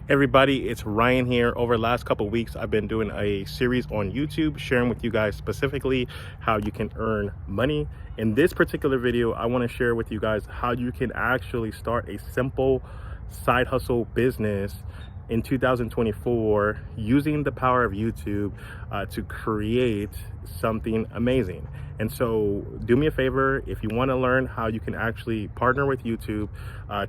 Everybody, it's Ryan here. Over the last couple of weeks, I've been doing a series on YouTube, sharing with you guys specifically how you can earn money. In this particular video, I want to share with you guys how you can actually start a simple side hustle business in 2024 using the power of YouTube to create something amazing. And so do me a favor, if you want to learn how you can actually partner with YouTube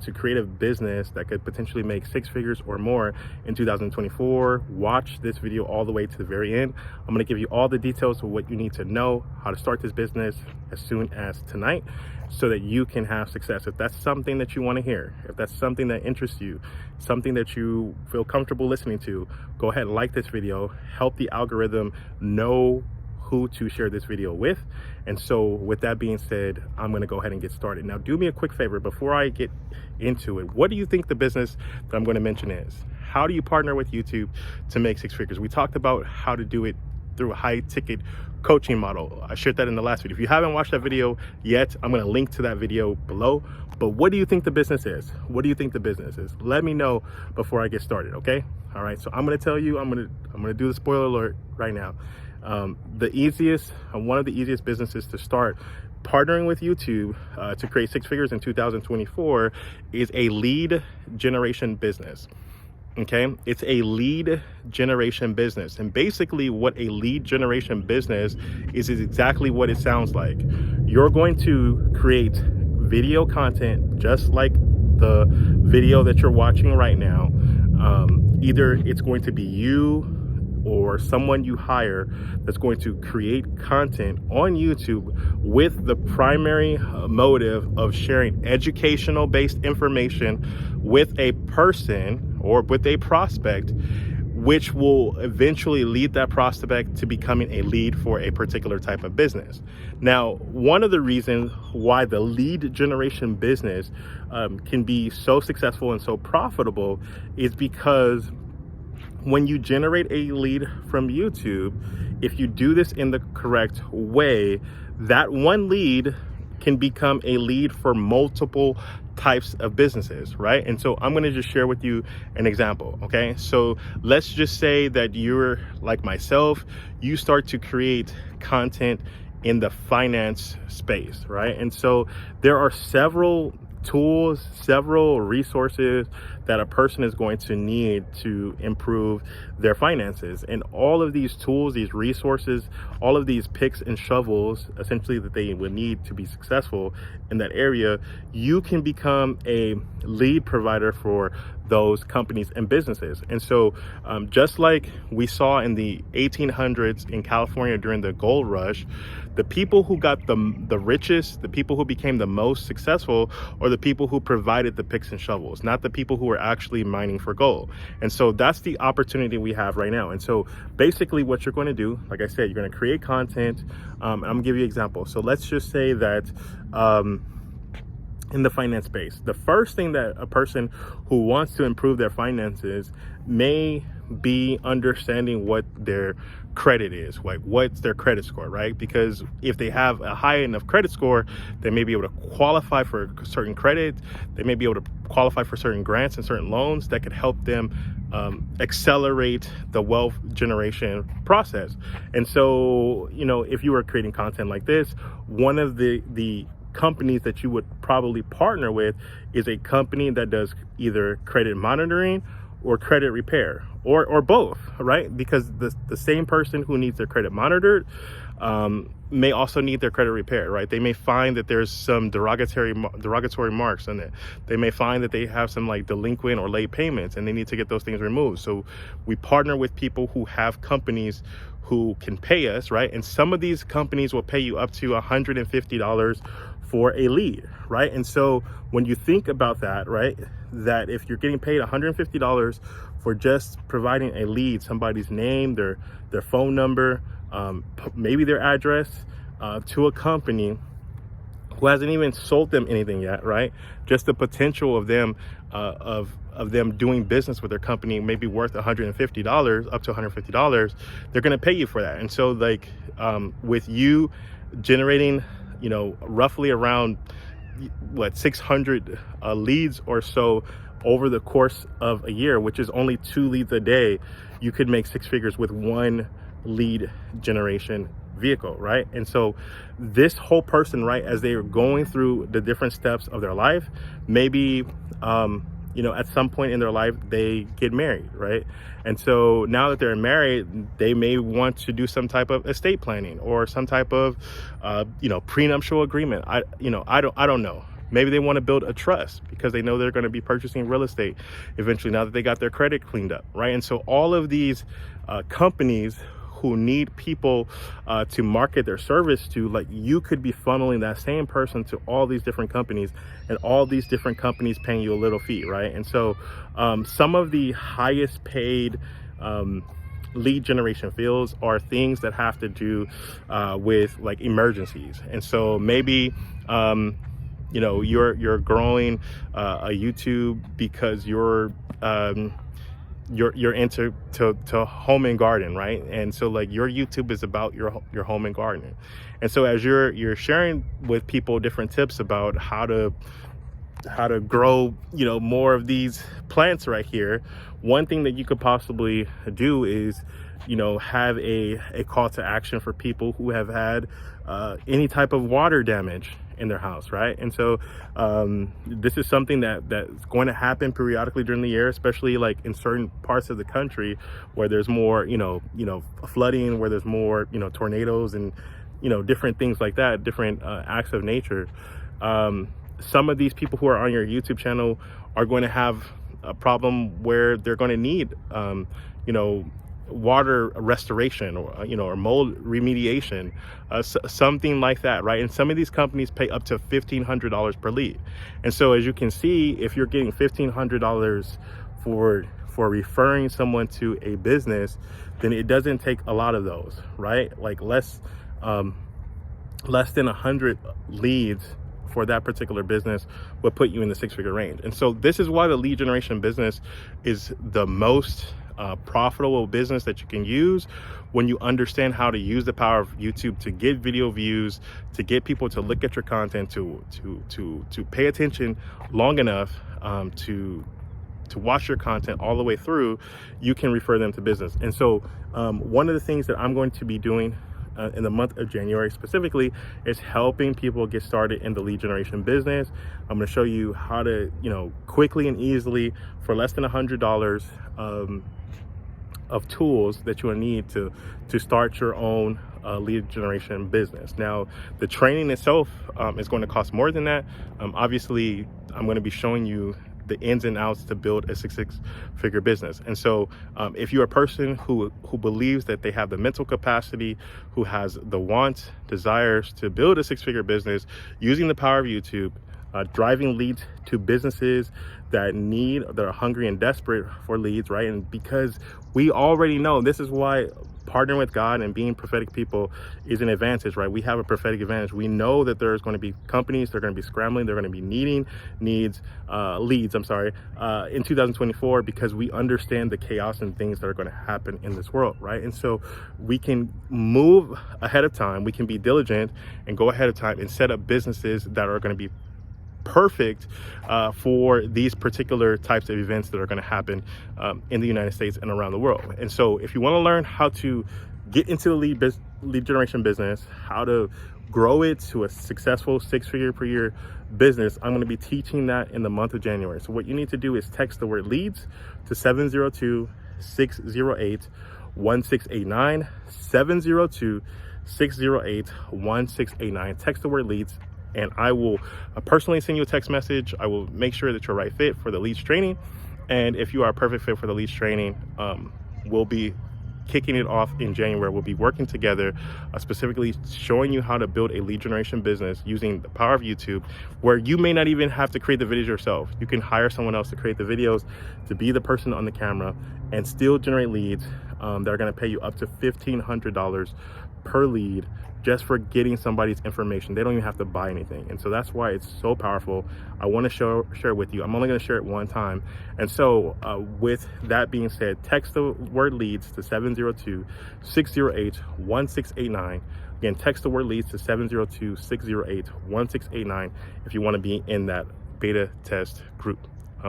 to create a business that could potentially make 6 figures or more in 2024, watch this video all the way to the very end. I'm going to give you all the details of what you need to know, how to start this business as soon as tonight, so that you can have success. If that's something that you want to hear, if that's something that interests you, something that you feel comfortable listening to, go ahead and like this video, help the algorithm know who to share this video with. And so with that being said, I'm going to go ahead and get started. Now, do me a quick favor before I get into it. What do you think the business that I'm going to mention is? How do you partner with YouTube to make 6 figures? We talked about how to do it through a high ticket coaching model. I shared that in the last video. If you haven't watched that video yet, I'm going to link to that video below. But what do you think the business is? What do you think the business is? Let me know before I get started, okay? All right, so I'm going to tell you, I'm going to do the spoiler alert right now. One of the easiest businesses to start partnering with YouTube to create 6 figures in 2024 is a lead generation business. Okay, it's a lead generation business. And basically what a lead generation business is exactly what it sounds like. You're going to create video content just like the video that you're watching right now. Either it's going to be you or someone you hire that's going to create content on YouTube with the primary motive of sharing educational based information with a person or with a prospect, which will eventually lead that prospect to becoming a lead for a particular type of business. Now, one of the reasons why the lead generation business can be so successful and so profitable is because when you generate a lead from YouTube, if you do this in the correct way, that one lead can become a lead for multiple types of businesses, right? And so I'm going to just share with you an example. Okay, so let's just say that you're like myself, you start to create content in the finance space, right? And so there are several tools, several resources that a person is going to need to improve their finances. And all of these tools, these resources, all of these picks and shovels, essentially, that they would need to be successful in that area, you can become a lead provider for those companies and businesses. And so just like we saw in the 1800s in California during the gold rush, the people who got the richest, the people who became the most successful, are the people who provided the picks and shovels, not the people who were actually mining for gold. And so that's the opportunity we have right now. And so basically what you're going to do, like I said, you're going to create content. I'm going to give you an example. So let's just say that in the finance space, the first thing that a person who wants to improve their finances may be understanding what their credit is, like what's their credit score, right? Because if they have a high enough credit score, they may be able to qualify for certain credit. They may be able to qualify for certain grants and certain loans that could help them accelerate the wealth generation process. And so, you know, if you were creating content like this, one of the companies that you would probably partner with is a company that does either credit monitoring or credit repair, or both, right? Because the same person who needs their credit monitored may also need their credit repair, right? They may find that there's some derogatory marks on it. They may find that they have some like delinquent or late payments and they need to get those things removed. So we partner with people who have companies who can pay us, right? And some of these companies will pay you up to $150 for a lead, right? And so when you think about that, right, that if you're getting paid $150 for just providing a lead, somebody's name, their phone number, maybe their address, to a company who hasn't even sold them anything yet, right? Just the potential of them of them doing business with their company may be worth $150, up to $150. They're going to pay you for that. And so like with you generating, you know, roughly around 600 leads or so over the course of a year, which is only 2 leads a day, you could make 6 figures with 1 lead generation vehicle, right? And so this whole person, right, as they are going through the different steps of their life, maybe at some point in their life they get married, right? And so now that they're married, they may want to do some type of estate planning or some type of prenuptial agreement. I don't know. Maybe they want to build a trust because they know they're going to be purchasing real estate eventually now that they got their credit cleaned up, right? And so all of these companies who need people to market their service to, like, you could be funneling that same person to all these different companies, and all these different companies paying you a little fee, right? And so some of the highest paid lead generation fields are things that have to do with like emergencies. And so maybe you're growing a YouTube because you're into to home and garden, right? And so like your YouTube is about your home and garden. And so as you're sharing with people different tips about how to grow more of these plants right here, one thing that you could possibly do is have a call to action for people who have had any type of water damage in their house, right? And so this is something that's going to happen periodically during the year, especially like in certain parts of the country where there's more flooding, where there's more tornadoes and different things like that, different acts of nature. Some of these people who are on your YouTube channel are going to have a problem where they're going to need water restoration or mold remediation, something like that, right? And some of these companies pay up to $1,500 per lead. And so as you can see, if you're getting $1,500 for referring someone to a business, then it doesn't take a lot of those, right? Like less than 100 leads for that particular business would put you in the 6-figure range. And so this is why the lead generation business is the most profitable business that you can use when you understand how to use the power of YouTube to get video views, to get people to look at your content, to pay attention long enough to watch your content all the way through. You can refer them to business. And so one of the things that I'm going to be doing in the month of January specifically is helping people get started in the lead generation business. I'm going to show you how to quickly and easily, for less than $100, of tools that you will need to start your own lead generation business. Now, the training itself is going to cost more than that. Obviously, I'm going to be showing you the ins and outs to build a 6-figure business. And so if you're a person who believes that they have the mental capacity, who has the want, desires to build a 6-figure business using the power of YouTube, driving leads to businesses that are hungry and desperate for leads, right? And because we already know, this is why partnering with God and being prophetic people is an advantage, right? We have a prophetic advantage. We know that there's going to be companies, they're going to be scrambling, they're going to be needing leads in 2024, because we understand the chaos and things that are going to happen in this world, right? And so we can move ahead of time, we can be diligent and go ahead of time and set up businesses that are going to be perfect for these particular types of events that are going to happen in the United States and around the world. And so if you want to learn how to get into the lead generation business, how to grow it to a successful 6-figure per year business, I'm going to be teaching that in the month of January. So what you need to do is text the word leads to 702-608-1689, 702-608-1689. Text the word leads, and I will personally send you a text message. I will make sure that you're a right fit for the leads training. And if you are a perfect fit for the leads training, we'll be kicking it off in January. We'll be working together, specifically showing you how to build a lead generation business using the power of YouTube, where you may not even have to create the videos yourself. You can hire someone else to create the videos, to be the person on the camera, and still generate leads that are going to pay you up to $1,500 per lead just for getting somebody's information. They don't even have to buy anything. And so that's why it's so powerful. I want to share it with you. I'm only going to share it one time. And so with that being said, text the word leads to 702-608-1689. Again, text the word leads to 702-608-1689 if you want to be in that beta test group.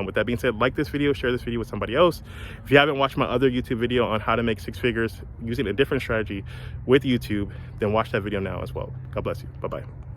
With that being said, like this video, share this video with somebody else. If you haven't watched my other YouTube video on how to make 6 figures using a different strategy with YouTube, then watch that video now as well. God bless you. Bye-bye.